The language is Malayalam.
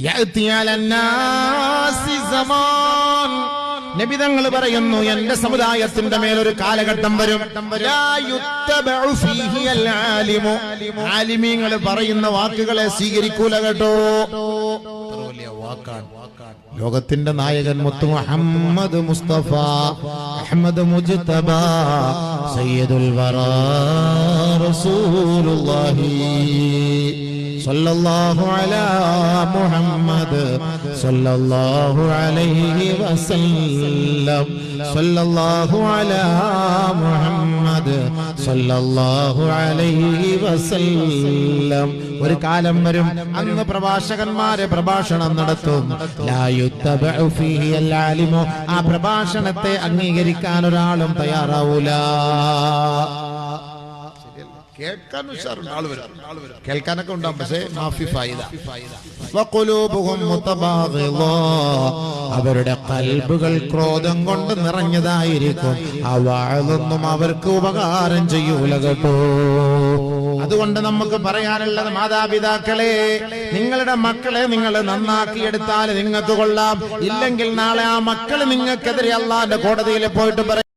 യഅതി അലന്നാസി സമാൻ, നബി തങ്ങൾ പറയുന്നു എന്റെ സമുദായത്തിന്റെ മേലൊരു കാലഘട്ടം വരും, ലാ യുത്തബഉ ഫീഹി അൽ ആലിമു, ആലിമീങ്ങൾ പറയുന്ന വാക്കുകളെ സ്വീകരിക്കൂല കേട്ടോ. വലിയ വാക്കാണ്. ലോകത്തിന്റെ നായകൻ മുത്തു മുഹമ്മദ് മുസ്തഫ അഹ്മദ് മുജ്തബ സയ്യിദുൽ വറാ റസൂലുള്ളാഹി സല്ലല്ലാഹു അലാ മുഹമ്മദ് സല്ലല്ലാഹു അലൈഹി വസല്ലം സല്ലല്ലാഹു അലാ മുഹമ്മദ് സല്ലല്ലാഹു അലൈഹി വസല്ലം. ഒരു കാലം വരും അന്ന് പ്രഭാഷകന്മാരെ പ്രഭാഷണം നടത്തും, ലാ യുത്തബഉ ഫീഹി അൽ ആലിമു, ആ പ്രഭാഷണത്തെ അംഗീകരിക്കാൻ ഒരാളും തയ്യാറാവൂല. കേൾക്കാൻ ഉഷാറുണ്ട്, ആള് വരും, കേൾക്കാനൊക്കെ ഉണ്ടാവും, പക്ഷേ മാഫി ഫായിദ. വഖുലൂബുഹും മുതബാഗിള, അവരുടെ ഖൽബുകൾ ക്രോധം കൊണ്ട് നിറഞ്ഞതായിരിക്കും. ആ വഅദൊന്നും അവർക്ക് ഉപകാരം ചെയ്യൂല കേട്ടോ. അതുകൊണ്ട് നമുക്ക് പറയാനുള്ളത്, മാതാപിതാക്കളെ, നിങ്ങളുടെ മക്കളെ നിങ്ങൾ നന്നാക്കിയെടുത്താൽ നിങ്ങൾക്ക് കൊള്ളാം, ഇല്ലെങ്കിൽ നാളെ ആ മക്കൾ നിങ്ങൾക്കെതിരെ അല്ലാഹുവിന്റെ കോടതിയിൽ പോയിട്ട് പറയും,